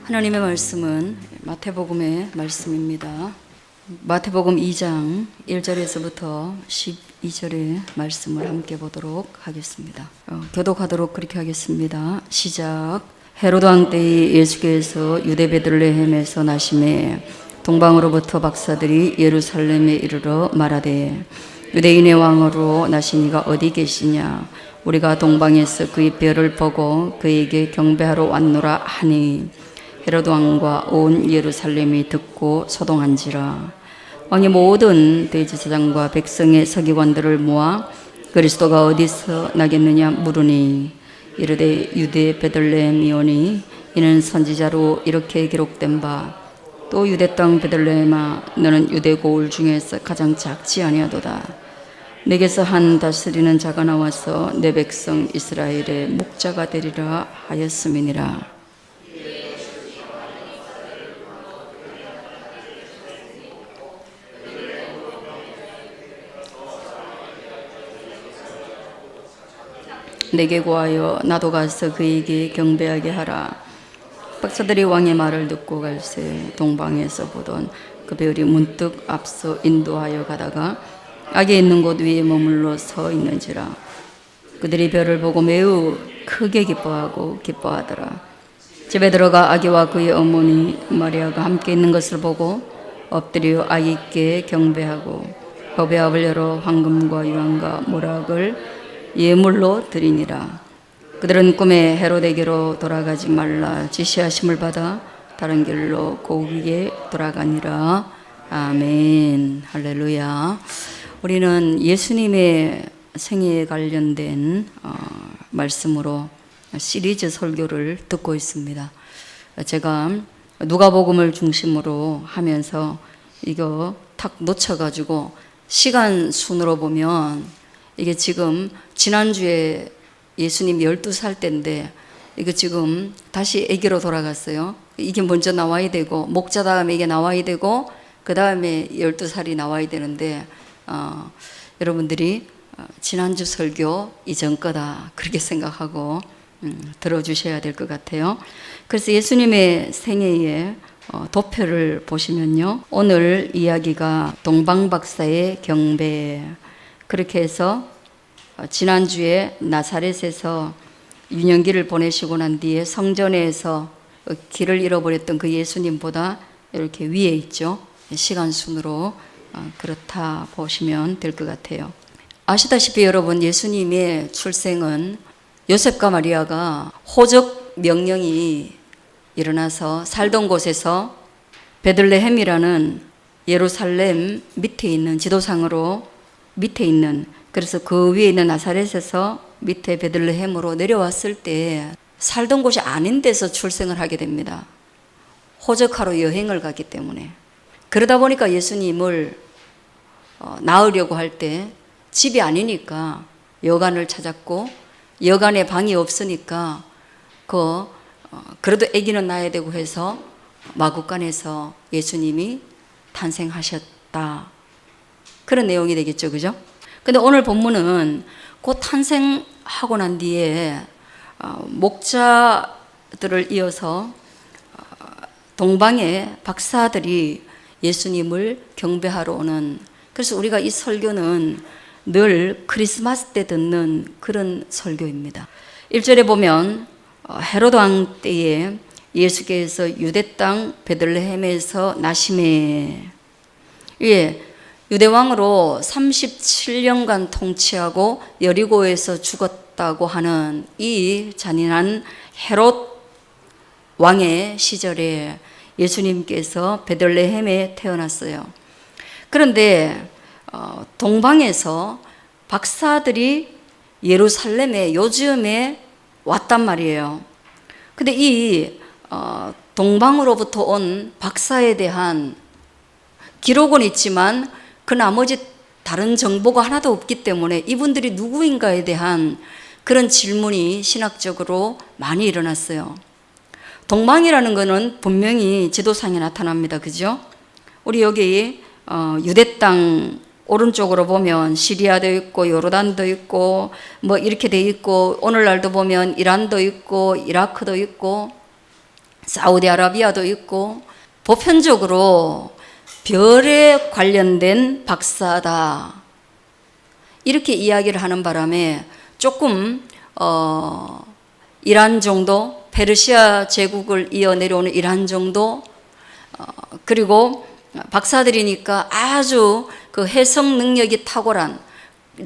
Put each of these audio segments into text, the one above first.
하나님의 말씀은 마태복음의 말씀입니다. 마태복음 2장 1절에서부터 12절의 말씀을 함께 보도록 하겠습니다. 교독하도록 그렇게 하겠습니다. 시작. 헤로드 왕 때에 예수께서 유대 베들레헴에서 나심에 동방으로부터 박사들이 예루살렘에 이르러 말하되 유대인의 왕으로 나신 이가 어디 계시냐? 우리가 동방에서 그의 별을 보고 그에게 경배하러 왔노라 하니 헤로드 왕과 온 예루살렘이 듣고 소동한지라. 왕이 모든 대제사장과 백성의 서기관들을 모아 그리스도가 어디서 나겠느냐 물으니 이르되 유대 베들레헴이오니 이는 선지자로 이렇게 기록된 바 또 유대 땅 베들레헴아 너는 유대 고을 중에서 가장 작지 아니하도다. 내게서 한 다스리는 자가 나와서 내 백성 이스라엘의 목자가 되리라 하였음이니라. 내게 구하여 나도 가서 그에게 경배하게 하라. 박사들이 왕의 말을 듣고 갈새 동방에서 보던 그 별이 문득 앞서 인도하여 가다가 악에 있는 곳 위에 머물러 서 있는지라. 그들이 별을 보고 매우 크게 기뻐하더라. 집에 들어가 아기와 그의 어머니 마리아가 함께 있는 것을 보고 엎드려 아기께 경배하고 법의 열어 황금과 유황과 모락을 예물로 드리니라. 그들은 꿈에 헤로데게로 돌아가지 말라 지시하심을 받아 다른 길로 고국에 돌아가니라. 아멘. 할렐루야. 우리는 예수님의 생애에 관련된 말씀으로 시리즈 설교를 듣고 있습니다. 제가 누가복음을 중심으로 하면서 이거 탁 놓쳐가지고 시간 순으로 보면 이게 지금 지난주에 예수님 12살 때인데 이거 지금 다시 아기로 돌아갔어요. 이게 먼저 나와야 되고 목자 다음에 이게 나와야 되고 그 다음에 12살이 나와야 되는데 여러분들이 지난주 설교 이전 거다 그렇게 생각하고 들어주셔야 될 것 같아요. 그래서 예수님의 생애의 도표를 보시면요. 오늘 이야기가 동방박사의 경배, 그렇게 해서 지난주에 나사렛에서 유년기를 보내시고 난 뒤에 성전에서 길을 잃어버렸던 그 예수님보다 이렇게 위에 있죠. 시간 순으로 그렇다 보시면 될 것 같아요. 아시다시피 여러분, 예수님의 출생은 요셉과 마리아가 호적 명령이 일어나서 살던 곳에서 베들레헴이라는 예루살렘 밑에 있는 지도상으로 밑에 있는, 그래서 그 위에 있는 나사렛에서 밑에 베들레헴으로 내려왔을 때 살던 곳이 아닌 데서 출생을 하게 됩니다. 호적하러 여행을 가기 때문에. 그러다 보니까 예수님을 낳으려고 할 때 집이 아니니까 여관을 찾았고, 여관에 방이 없으니까 그래도 아기는 낳아야 되고 해서 마구간에서 예수님이 탄생하셨다. 그런 내용이 되겠죠, 그죠? 근데 오늘 본문은 곧 탄생하고 난 뒤에 목자들을 이어서 동방의 박사들이 예수님을 경배하러 오는, 그래서 우리가 이 설교는 늘 크리스마스 때 듣는 그런 설교입니다. 1절에 보면 헤로드 왕 때에 예수께서 유대 땅 베들레헴에서 나심에, 유대왕으로 37년간 통치하고 여리고에서 죽었다고 하는 이 잔인한 헤롯 왕의 시절에 예수님께서 베들레헴에 태어났어요. 그런데 동방에서 박사들이 예루살렘에 요즘에 왔단 말이에요. 근데 이 동방으로부터 온 박사에 대한 기록은 있지만 그 나머지 다른 정보가 하나도 없기 때문에 이분들이 누구인가에 대한 그런 질문이 신학적으로 많이 일어났어요. 동방이라는 것은 분명히 지도상에 나타납니다. 그죠? 우리 여기 유대 땅 오른쪽으로 보면 시리아도 있고 요르단도 있고 뭐 이렇게 돼 있고, 오늘날도 보면 이란도 있고 이라크도 있고 사우디아라비아도 있고 보편적으로 별에 관련된 박사다 이렇게 이야기를 하는 바람에 조금 이란 정도, 페르시아 제국을 이어 내려오는 이란 정도, 그리고 박사들이니까 아주 그 해석 능력이 탁월한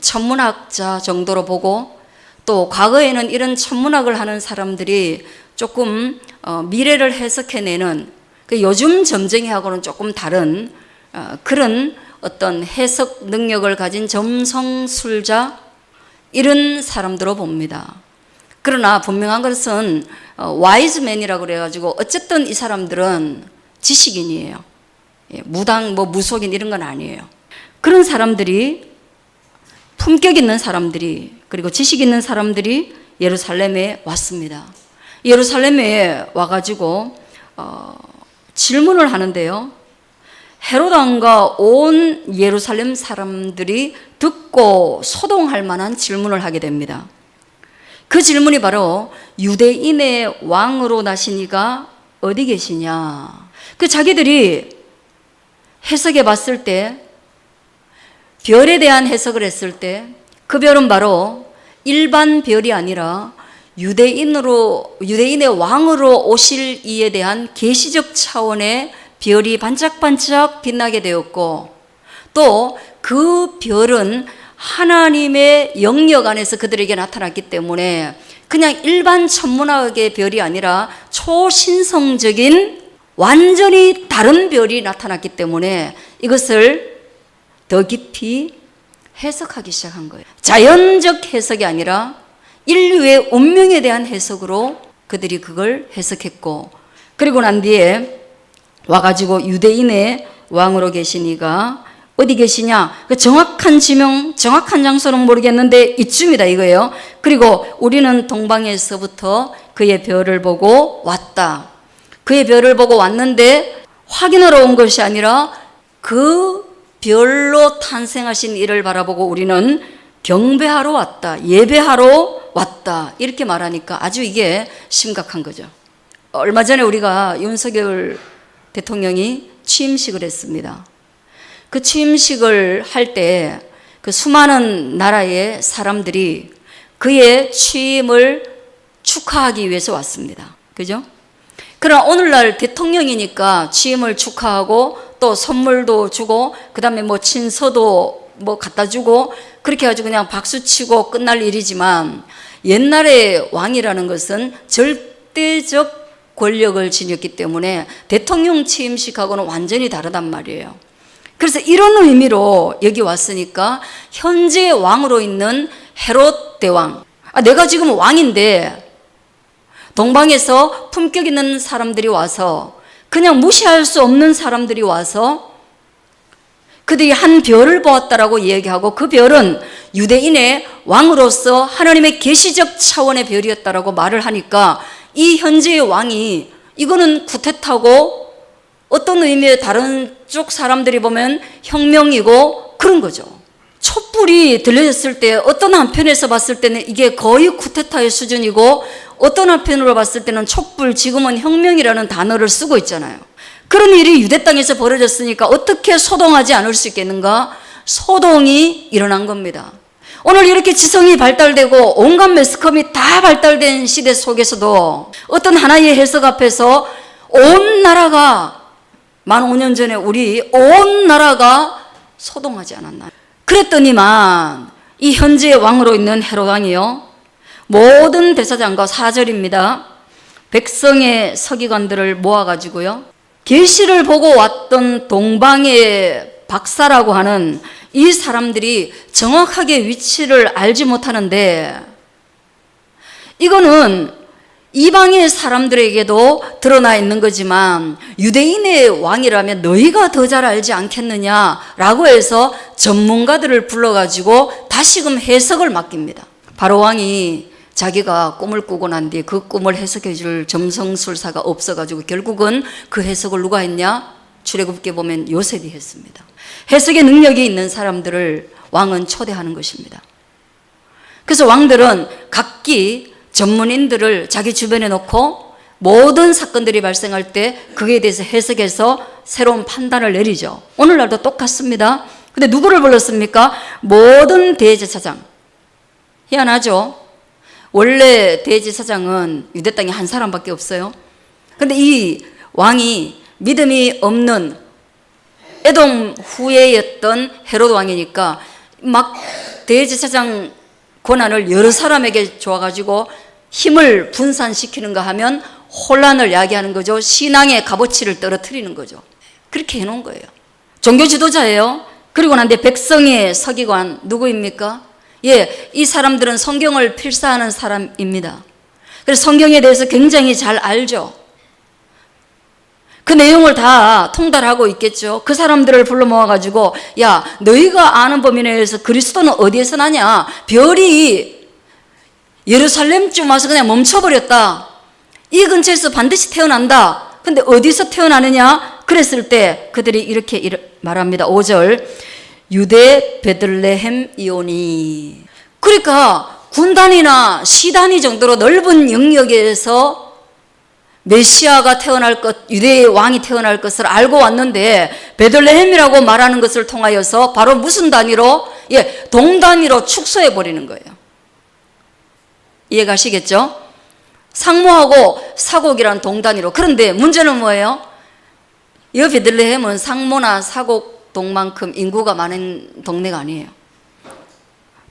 천문학자 정도로 보고, 또 과거에는 이런 천문학을 하는 사람들이 조금 미래를 해석해내는 그 요즘 점쟁이하고는 조금 다른 그런 어떤 해석 능력을 가진 점성술자, 이런 사람들로 봅니다. 그러나 분명한 것은 와이즈맨이라고 그래가지고 어쨌든 이 사람들은 지식인이에요. 무당, 무속인 이런 건 아니에요. 그런 사람들이, 품격 있는 사람들이, 그리고 지식 있는 사람들이 예루살렘에 왔습니다. 예루살렘에 와가지고 질문을 하는데요. 헤롯 왕과 온 예루살렘 사람들이 듣고 소동할 만한 질문을 하게 됩니다. 그 질문이 바로 유대인의 왕으로 나신 이가 어디 계시냐. 그 자기들이 해석해 봤을 때, 별에 대한 해석을 했을 때 그 별은 바로 일반 별이 아니라 유대인의 왕으로 오실 이에 대한 계시적 차원의 별이 반짝반짝 빛나게 되었고, 또 그 별은 하나님의 영역 안에서 그들에게 나타났기 때문에 그냥 일반 천문학의 별이 아니라 초신성적인 완전히 다른 별이 나타났기 때문에 이것을 더 깊이 해석하기 시작한 거예요. 자연적 해석이 아니라 인류의 운명에 대한 해석으로 그들이 그걸 해석했고, 그리고 난 뒤에 와가지고 유대인의 왕으로 계신 이가 어디 계시냐? 그 정확한 지명, 정확한 장소는 모르겠는데 이쯤이다 이거예요. 그리고 우리는 동방에서부터 그의 별을 보고 왔다. 그의 별을 보고 왔는데 확인하러 온 것이 아니라 그 별로 탄생하신 이를 바라보고 우리는 경배하러 왔다. 예배하러 왔다. 이렇게 말하니까 아주 이게 심각한 거죠. 얼마 전에 우리가 윤석열 대통령이 취임식을 했습니다. 그 취임식을 할 때 그 수많은 나라의 사람들이 그의 취임을 축하하기 위해서 왔습니다. 그죠? 그러나 오늘날 대통령이니까 취임을 축하하고 또 선물도 주고 그 다음에 친서도 갖다 주고 그렇게 해가지고 그냥 박수치고 끝날 일이지만, 옛날에 왕이라는 것은 절대적 권력을 지녔기 때문에 대통령 취임식하고는 완전히 다르단 말이에요. 그래서 이런 의미로 여기 왔으니까 현재 왕으로 있는 헤롯 대왕, 내가 지금 왕인데 동방에서 품격 있는 사람들이 와서, 그냥 무시할 수 없는 사람들이 와서 그들이 한 별을 보았다라고 얘기하고 그 별은 유대인의 왕으로서 하나님의 계시적 차원의 별이었다라고 말을 하니까 이 현재의 왕이 이거는 쿠데타고 어떤 의미의 다른 쪽 사람들이 보면 혁명이고 그런 거죠. 촛불이 들려졌을 때 어떤 한편에서 봤을 때는 이게 거의 쿠데타의 수준이고, 어떤 한편으로 봤을 때는 촛불, 지금은 혁명이라는 단어를 쓰고 있잖아요. 그런 일이 유대 땅에서 벌어졌으니까 어떻게 소동하지 않을 수 있겠는가? 소동이 일어난 겁니다. 오늘 이렇게 지성이 발달되고 온갖 매스컴이 다 발달된 시대 속에서도 어떤 하나의 해석 앞에서 온 나라가, 15,000년 전에 우리 온 나라가 소동하지 않았나요? 그랬더니만 이 현재의 왕으로 있는 헤롯 왕이요, 모든 대사장과 4절입니다. 백성의 서기관들을 모아가지고요, 계시를 보고 왔던 동방의 박사라고 하는 이 사람들이 정확하게 위치를 알지 못하는데, 이거는 이방의 사람들에게도 드러나 있는 거지만 유대인의 왕이라면 너희가 더 잘 알지 않겠느냐라고 해서 전문가들을 불러가지고 다시금 해석을 맡깁니다. 바로 왕이 자기가 꿈을 꾸고 난 뒤에 그 꿈을 해석해 줄 점성술사가 없어가지고 결국은 그 해석을 누가 했냐? 출애굽기에 보면 요셉이 했습니다. 해석의 능력이 있는 사람들을 왕은 초대하는 것입니다. 그래서 왕들은 각기 전문인들을 자기 주변에 놓고 모든 사건들이 발생할 때 그에 대해서 해석해서 새로운 판단을 내리죠. 오늘날도 똑같습니다. 근데 누구를 불렀습니까? 모든 대제사장. 희한하죠? 원래 대제사장은 유대 땅에 한 사람밖에 없어요. 근데 이 왕이 믿음이 없는 에돔 후예였던 헤롯 왕이니까 막 대제사장 권한을 여러 사람에게 줘가지고 힘을 분산시키는가 하면 혼란을 야기하는 거죠. 신앙의 값어치를 떨어뜨리는 거죠. 그렇게 해놓은 거예요. 종교 지도자예요. 그리고 난데 백성의 서기관 누구입니까? 예, 이 사람들은 성경을 필사하는 사람입니다. 그래서 성경에 대해서 굉장히 잘 알죠. 그 내용을 다 통달하고 있겠죠. 그 사람들을 불러 모아가지고 야, 너희가 아는 범위 내에서 그리스도는 어디에서 나냐? 별이 예루살렘쯤 와서 그냥 멈춰버렸다. 이 근처에서 반드시 태어난다. 근데 어디서 태어나느냐? 그랬을 때 그들이 이렇게 말합니다. 5절 유대 베들레헴 이오니. 그러니까 군단이나 시단위 정도로 넓은 영역에서 메시아가 태어날 것, 유대의 왕이 태어날 것을 알고 왔는데 베들레헴이라고 말하는 것을 통하여서 바로 무슨 단위로? 예, 동단위로 축소해 버리는 거예요. 이해가시겠죠? 상모하고 사곡이란 동단위로. 그런데 문제는 뭐예요? 이 베들레헴은 상모나 사곡 동만큼 인구가 많은 동네가 아니에요.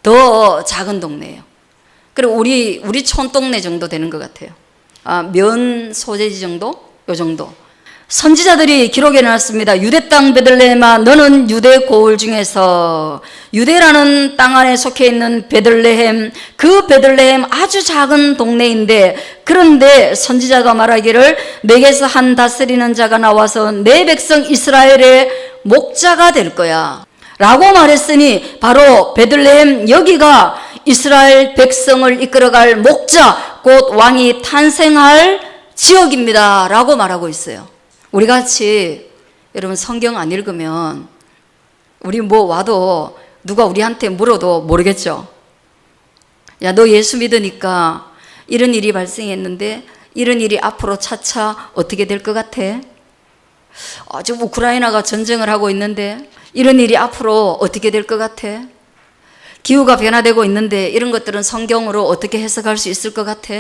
더 작은 동네예요. 그리고 우리 촌동네 정도 되는 것 같아요. 면 소재지 정도? 요 정도. 선지자들이 기록해 놨습니다. 유대 땅 베들레헴아, 너는 유대 고을 중에서 유대라는 땅 안에 속해 있는 베들레헴, 그 베들레헴 아주 작은 동네인데, 그런데 선지자가 말하기를 내게서 한 다스리는 자가 나와서 내 백성 이스라엘의 목자가 될 거야 라고 말했으니 바로 베들레헴, 여기가 이스라엘 백성을 이끌어갈 목자, 곧 왕이 탄생할 지역입니다 라고 말하고 있어요. 우리 같이 여러분 성경 안 읽으면 우리 뭐 와도 누가 우리한테 물어도 모르겠죠. 야, 너 예수 믿으니까 이런 일이 발생했는데 이런 일이 앞으로 차차 어떻게 될 것 같아? 지금 우크라이나가 전쟁을 하고 있는데 이런 일이 앞으로 어떻게 될 것 같아? 기후가 변화되고 있는데 이런 것들은 성경으로 어떻게 해석할 수 있을 것 같아?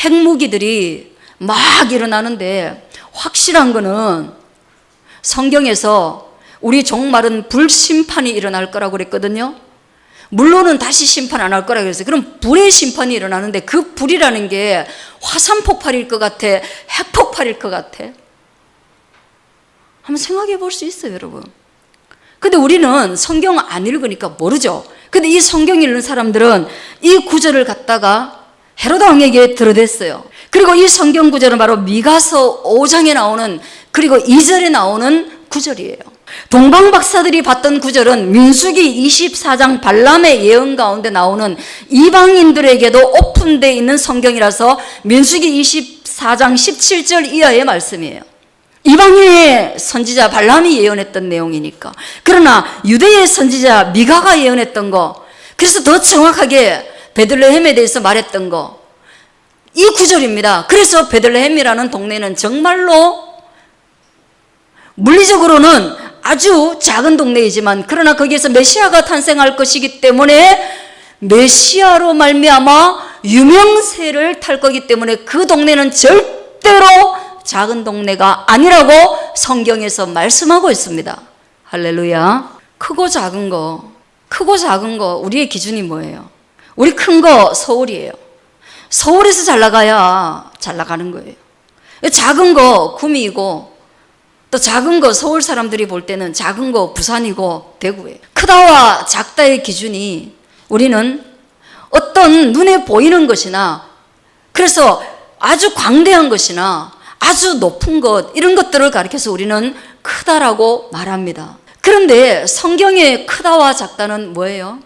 핵무기들이 막 일어나는데 확실한 거는 성경에서 우리 종말은 불심판이 일어날 거라고 그랬거든요. 물론은 다시 심판 안 할 거라고 그랬어요. 그럼 불의 심판이 일어나는데 그 불이라는 게 화산 폭발일 것 같아? 핵 폭발일 것 같아? 한번 생각해 볼 수 있어요, 여러분. 근데 우리는 성경 안 읽으니까 모르죠. 근데 이 성경 읽는 사람들은 이 구절을 갖다가 헤로드 왕에게 들어댔어요. 그리고 이 성경 구절은 바로 미가서 5장에 나오는, 그리고 2절에 나오는 구절이에요. 동방 박사들이 봤던 구절은 민수기 24장 발람의 예언 가운데 나오는 이방인들에게도 오픈되어 있는 성경이라서 민수기 24장 17절 이하의 말씀이에요. 이방인의 선지자 발람이 예언했던 내용이니까. 그러나 유대의 선지자 미가가 예언했던 거, 그래서 더 정확하게 베들레헴에 대해서 말했던 거, 이 구절입니다. 그래서 베들레헴이라는 동네는 정말로 물리적으로는 아주 작은 동네이지만 그러나 거기에서 메시아가 탄생할 것이기 때문에 메시아로 말미암아 유명세를 탈 거기 때문에 그 동네는 절대로 작은 동네가 아니라고 성경에서 말씀하고 있습니다. 할렐루야. 크고 작은 거 우리의 기준이 뭐예요? 우리 큰 거 서울이에요. 서울에서 잘 나가야 잘 나가는 거예요. 작은 거 구미이고, 또 작은 거 서울 사람들이 볼 때는 작은 거 부산이고 대구예요. 크다와 작다의 기준이 우리는 어떤 눈에 보이는 것이나, 그래서 아주 광대한 것이나 아주 높은 것, 이런 것들을 가리켜서 우리는 크다라고 말합니다. 그런데 성경의 크다와 작다는 뭐예요?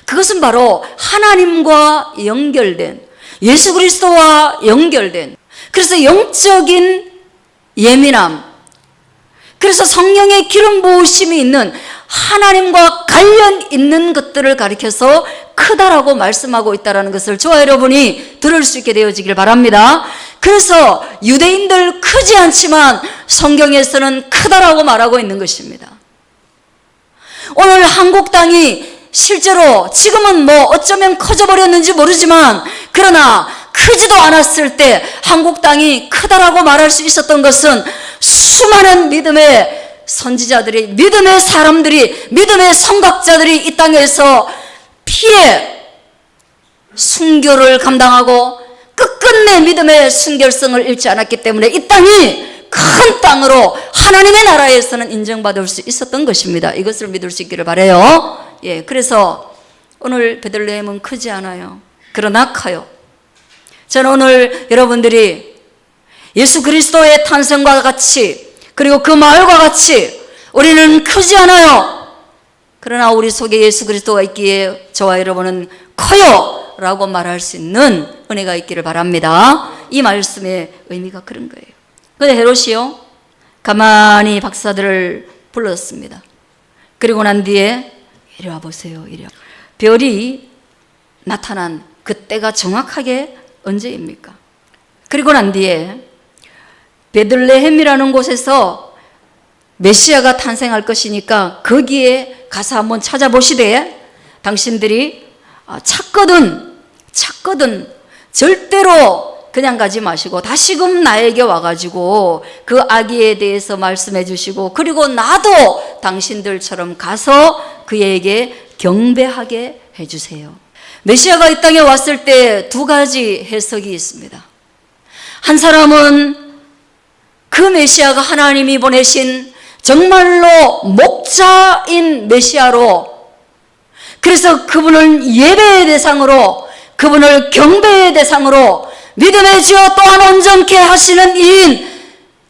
그것은 바로 하나님과 연결된, 예수 그리스도와 연결된, 그래서 영적인 예민함, 그래서 성령의 기름 부으심이 있는 하나님과 관련 있는 것들을 가리켜서 크다라고 말씀하고 있다는 것을 저와 여러분이 들을 수 있게 되어지길 바랍니다. 그래서 유대인들 크지 않지만 성경에서는 크다라고 말하고 있는 것입니다. 오늘 한국 땅이 실제로 지금은 뭐 어쩌면 커져버렸는지 모르지만, 그러나 크지도 않았을 때 한국 땅이 크다라고 말할 수 있었던 것은 수많은 믿음의 선지자들이, 믿음의 사람들이, 믿음의 선각자들이 이 땅에서 피해 순교를 감당하고 끝끝내 믿음의 순결성을 잃지 않았기 때문에 이 땅이 큰 땅으로 하나님의 나라에서는 인정받을 수 있었던 것입니다. 이것을 믿을 수 있기를 바라요. 예, 그래서 오늘 베들레헴은 크지 않아요. 그러나 커요. 저는 오늘 여러분들이 예수 그리스도의 탄생과 같이, 그리고 그 마을과 같이 우리는 크지 않아요. 그러나 우리 속에 예수 그리스도가 있기에 저와 여러분은 커요 라고 말할 수 있는 은혜가 있기를 바랍니다. 이 말씀의 의미가 그런 거예요. 근데 헤롯이요, 가만히 박사들을 불렀습니다. 그리고 난 뒤에 이리 와보세요. 이리 와. 별이 나타난 그때가 정확하게 언제입니까? 그리고 난 뒤에 베들레헴이라는 곳에서 메시아가 탄생할 것이니까 거기에 가서 한번 찾아보시되, 당신들이 찾거든 절대로 그냥 가지 마시고 다시금 나에게 와가지고 그 아기에 대해서 말씀해 주시고, 그리고 나도 당신들처럼 가서 그에게 경배하게 해주세요. 메시아가 이 땅에 왔을 때 두 가지 해석이 있습니다. 한 사람은 그 메시아가 하나님이 보내신 정말로 목자인 메시아로, 그래서 그분을 예배의 대상으로, 그분을 경배의 대상으로, 믿음의 주여 또한 온전케 하시는 이인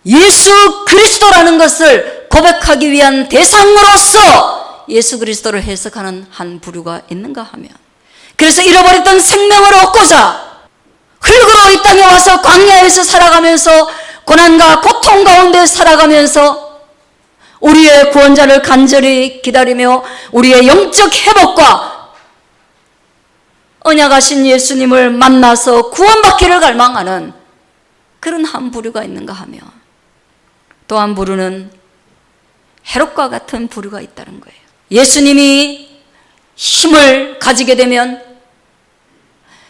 예수 그리스도라는 것을 고백하기 위한 대상으로서 예수 그리스도를 해석하는 한 부류가 있는가 하면, 그래서 잃어버렸던 생명을 얻고자 흙으로 이 땅에 와서 광야에서 살아가면서 고난과 고통 가운데 살아가면서 우리의 구원자를 간절히 기다리며 우리의 영적 회복과 언약하신 예수님을 만나서 구원받기를 갈망하는 그런 한 부류가 있는가 하면, 또 한 부류는 헤롯과 같은 부류가 있다는 거예요. 예수님이 힘을 가지게 되면,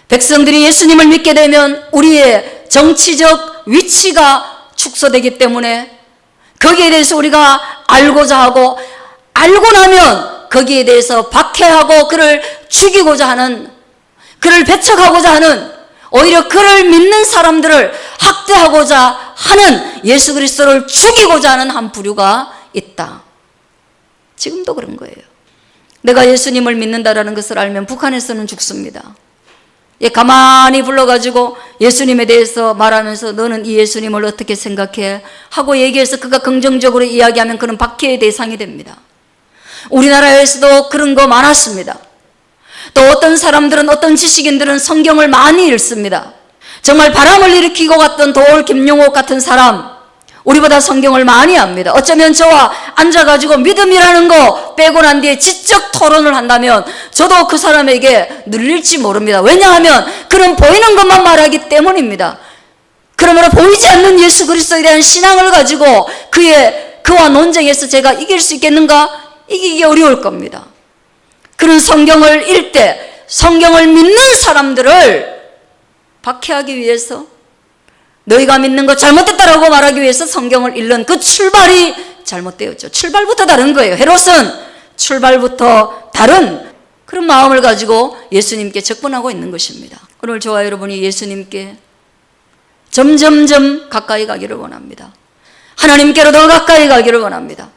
백성들이 예수님을 믿게 되면 우리의 정치적 위치가 축소되기 때문에 거기에 대해서 우리가 알고자 하고, 알고 나면 거기에 대해서 박해하고 그를 죽이고자 하는, 그를 배척하고자 하는, 오히려 그를 믿는 사람들을 학대하고자 하는, 예수 그리스도를 죽이고자 하는 한 부류가 있다. 지금도 그런 거예요. 내가 예수님을 믿는다라는 것을 알면 북한에서는 죽습니다. 예, 가만히 불러가지고 예수님에 대해서 말하면서 너는 이 예수님을 어떻게 생각해? 하고 얘기해서 그가 긍정적으로 이야기하면 그는 박해의 대상이 됩니다. 우리나라에서도 그런 거 많았습니다. 또 어떤 사람들은, 어떤 지식인들은 성경을 많이 읽습니다. 정말 바람을 일으키고 갔던 도올 김용옥 같은 사람, 우리보다 성경을 많이 합니다. 어쩌면 저와 앉아가지고 믿음이라는 거 빼고 난 뒤에 지적 토론을 한다면 저도 그 사람에게 눌릴지 모릅니다. 왜냐하면 그는 보이는 것만 말하기 때문입니다. 그러므로 보이지 않는 예수 그리스도에 대한 신앙을 가지고 그와 논쟁에서 제가 이길 수 있겠는가? 이기기 어려울 겁니다. 그런 성경을 읽을 때 성경을 믿는 사람들을 박해하기 위해서, 너희가 믿는 거 잘못됐다라고 말하기 위해서 성경을 읽는 그 출발이 잘못되었죠. 출발부터 다른 거예요. 헤롯은 출발부터 다른 그런 마음을 가지고 예수님께 접근하고 있는 것입니다. 오늘 저와 여러분이 예수님께 점점점 가까이 가기를 원합니다. 하나님께로 더 가까이 가기를 원합니다.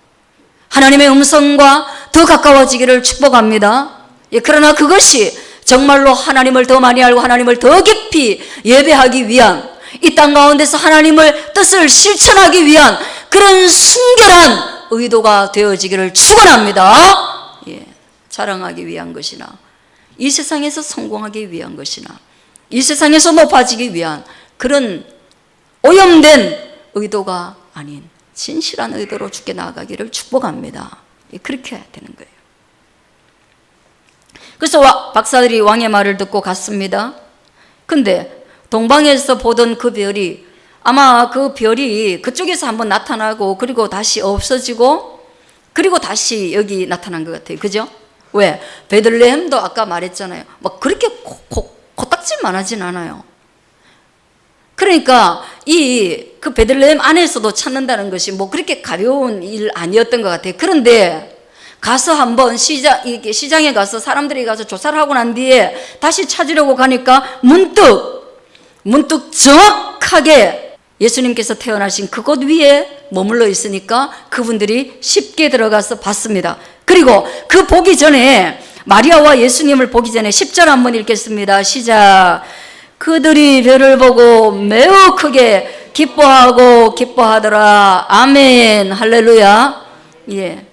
하나님의 음성과 더 가까워지기를 축복합니다. 예, 그러나 그것이 정말로 하나님을 더 많이 알고 하나님을 더 깊이 예배하기 위한, 이 땅 가운데서 하나님을 뜻을 실천하기 위한 그런 순결한 의도가 되어지기를 축원합니다. 예, 자랑하기 위한 것이나, 이 세상에서 성공하기 위한 것이나, 이 세상에서 높아지기 위한 그런 오염된 의도가 아닌 진실한 의도로 주께 나아가기를 축복합니다. 예, 그렇게 해야 되는 거예요. 그래서 박사들이 왕의 말을 듣고 갔습니다. 근데 동방에서 보던 그 별이 아마 그 별이 그쪽에서 한번 나타나고 그리고 다시 없어지고 그리고 다시 여기 나타난 것 같아요. 그죠? 왜? 베들레헴도 아까 말했잖아요. 막 그렇게 코딱지만 하진 않아요. 그러니까 그 베들레헴 안에서도 찾는다는 것이 뭐 그렇게 가벼운 일 아니었던 것 같아요. 그런데 가서 한번 시장에 가서 사람들이 가서 조사를 하고 난 뒤에 다시 찾으려고 가니까 문득 정확하게 예수님께서 태어나신 그곳 위에 머물러 있으니까 그분들이 쉽게 들어가서 봤습니다. 그리고 그 보기 전에 마리아와 예수님을 보기 전에 10절 한번 읽겠습니다. 시작. 그들이 별을 보고 매우 크게 기뻐하더라. 아멘. 할렐루야. 예.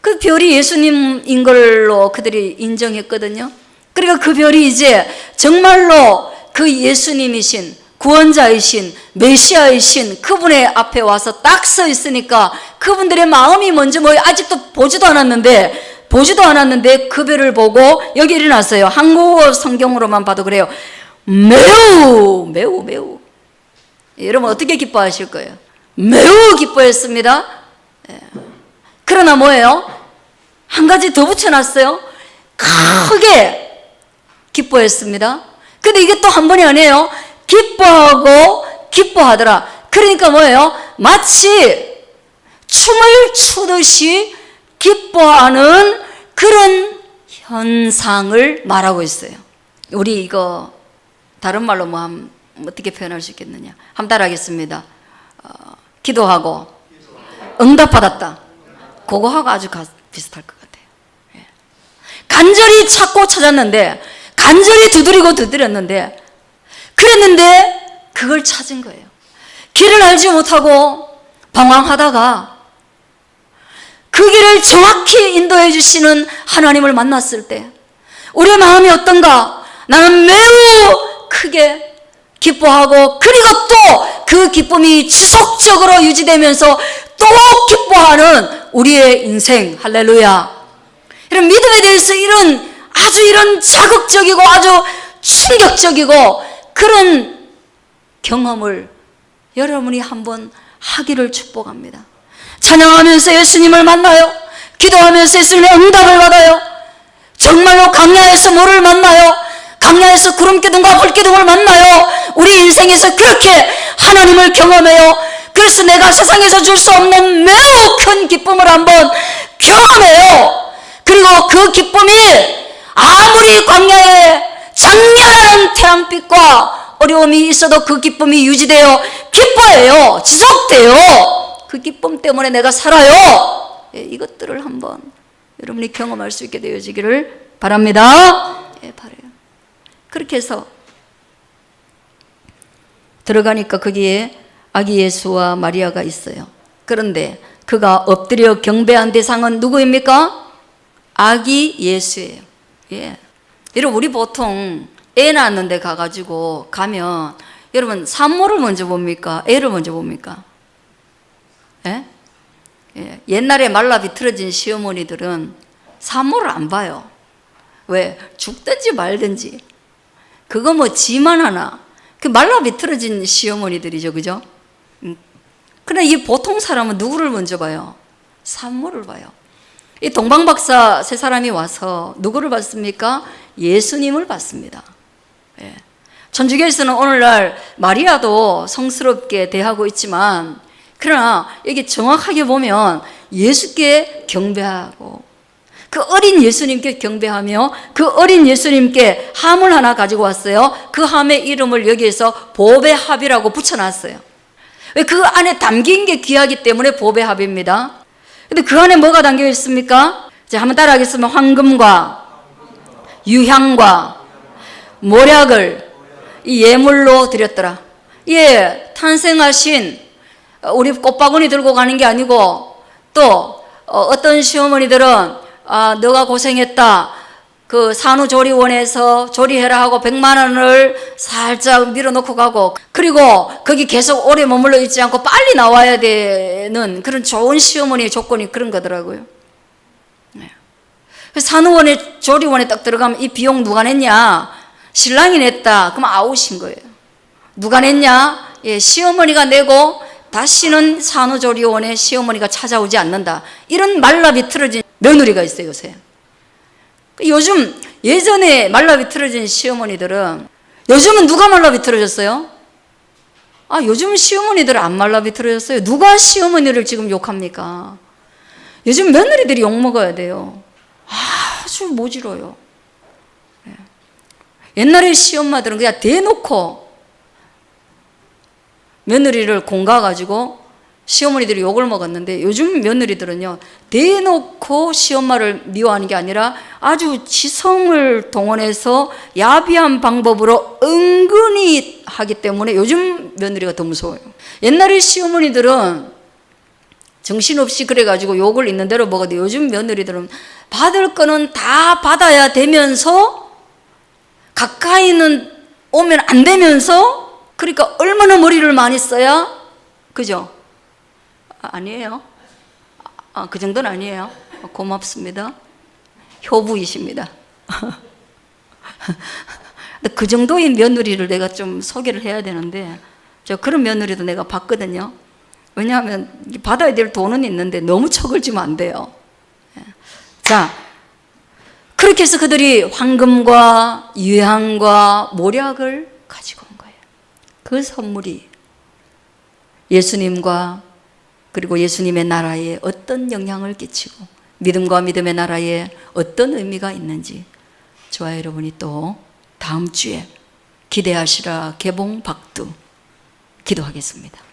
그 별이 예수님인 걸로 그들이 인정했거든요. 그러니까 그 별이 이제 정말로 그 예수님이신 구원자이신 메시아이신 그분의 앞에 와서 딱 서 있으니까 그분들의 마음이 먼저 아직도 보지도 않았는데 그 별을 보고 여기 일어났어요. 한국어 성경으로만 봐도 그래요. 매우 여러분 어떻게 기뻐하실 거예요? 매우 기뻐했습니다. 그러나 뭐예요? 한 가지 더 붙여놨어요. 크게 기뻐했습니다. 근데 이게 또 한 번이 아니에요. 기뻐하더라. 그러니까 뭐예요? 마치 춤을 추듯이 기뻐하는 그런 현상을 말하고 있어요. 우리 이거 다른 말로 어떻게 표현할 수 있겠느냐? 한번 따라하겠습니다. 기도하고 응답받았다. 그거하고 아주 비슷할 것 같아요. 예. 간절히 찾고 찾았는데 간절히 두드렸는데 그랬는데 그걸 찾은 거예요. 길을 알지 못하고 방황하다가 그 길을 정확히 인도해 주시는 하나님을 만났을 때 우리의 마음이 어떤가? 나는 매우 크게 기뻐하고 그리고 또 그 기쁨이 지속적으로 유지되면서 또 기뻐하는 우리의 인생. 할렐루야. 이런 믿음에 대해서 이런 자극적이고 아주 충격적이고 그런 경험을 여러분이 한번 하기를 축복합니다. 찬양하면서 예수님을 만나요. 기도하면서 예수님의 응답을 받아요. 정말로 강야에서 뭐를 만나요? 강야에서 구름기둥과 불기둥을 만나요. 우리 인생에서 그렇게 하나님을 경험해요. 그래서 내가 세상에서 줄 수 없는 매우 큰 기쁨을 한번 경험해요. 그리고 그 기쁨이 아무리 광야에 장렬한 태양빛과 어려움이 있어도 그 기쁨이 유지되어 기뻐해요. 지속돼요. 그 기쁨 때문에 내가 살아요. 예, 이것들을 한번 여러분이 경험할 수 있게 되어지기를 바랍니다. 예, 바라요. 그렇게 해서 들어가니까 거기에 아기 예수와 마리아가 있어요. 그런데 그가 엎드려 경배한 대상은 누구입니까? 아기 예수예요. 예. 여러분 우리 보통 애 낳는 데 가가지고 가면 여러분 산모를 먼저 봅니까? 애를 먼저 봅니까? 예? 예. 옛날에 말라 비틀어진 시어머니들은 산모를 안 봐요. 왜? 죽든지 말든지 그거 뭐 지만 하나 그 말라 비틀어진 시어머니들이죠. 그죠? 그러나 이 보통 사람은 누구를 먼저 봐요? 산모를 봐요. 이 동방박사 세 사람이 와서 누구를 봤습니까? 예수님을 봤습니다. 예. 천주교에서는 오늘날 마리아도 성스럽게 대하고 있지만 그러나 여기 정확하게 보면 예수께 경배하고 그 어린 예수님께 경배하며 그 어린 예수님께 함을 하나 가지고 왔어요. 그 함의 이름을 여기에서 보배합이라고 붙여놨어요. 왜? 그 안에 담긴 게 귀하기 때문에 보배합입니다. 근데 그 안에 뭐가 담겨 있습니까? 자, 한번 따라하겠습니다. 황금과 유향과 모략을 이 예물로 드렸더라. 예, 탄생하신 우리 꽃바구니 들고 가는 게 아니고 또 어떤 시어머니들은 너가 고생했다. 그 산후조리원에서 조리해라 하고 100만 원을 살짝 밀어놓고 가고 그리고 거기 계속 오래 머물러 있지 않고 빨리 나와야 되는 그런 좋은 시어머니의 조건이 그런 거더라고요. 네. 산후원에 조리원에 딱 들어가면 이 비용 누가 냈냐? 신랑이 냈다. 그럼 아웃인 거예요. 누가 냈냐? 예, 시어머니가 내고 다시는 산후조리원에 시어머니가 찾아오지 않는다. 이런 말라비 틀어진 며느리가 있어요, 요새. 요즘 예전에 말라비 틀어진 시어머니들은 요즘은 누가 말라비 틀어졌어요? 요즘 시어머니들은 안 말라비 틀어졌어요. 누가 시어머니를 지금 욕합니까? 요즘 며느리들이 욕먹어야 돼요. 아주 모질어요. 옛날에 시엄마들은 그냥 대놓고 며느리를 공가가지고 시어머니들이 욕을 먹었는데 요즘 며느리들은요, 대놓고 시엄마를 미워하는 게 아니라 아주 지성을 동원해서 야비한 방법으로 은근히 하기 때문에 요즘 며느리가 더 무서워요. 옛날에 시어머니들은 정신없이 그래가지고 욕을 있는 대로 먹었는데 요즘 며느리들은 받을 거는 다 받아야 되면서 가까이는 오면 안 되면서, 그러니까 얼마나 머리를 많이 써야, 그죠? 아니에요? 그 정도는 아니에요. 고맙습니다. 효부이십니다. 그 정도의 며느리를 내가 좀 소개를 해야 되는데, 저 그런 며느리도 내가 봤거든요. 왜냐하면 받아야 될 돈은 있는데 너무 척을 지면 안 돼요. 자, 그렇게 해서 그들이 황금과 유향과 모략을 가지고 온 거예요. 그 선물이 예수님과 그리고 예수님의 나라에 어떤 영향을 끼치고 믿음과 믿음의 나라에 어떤 의미가 있는지 저와 여러분이 또 다음 주에 기대하시라 개봉 박두 기도하겠습니다.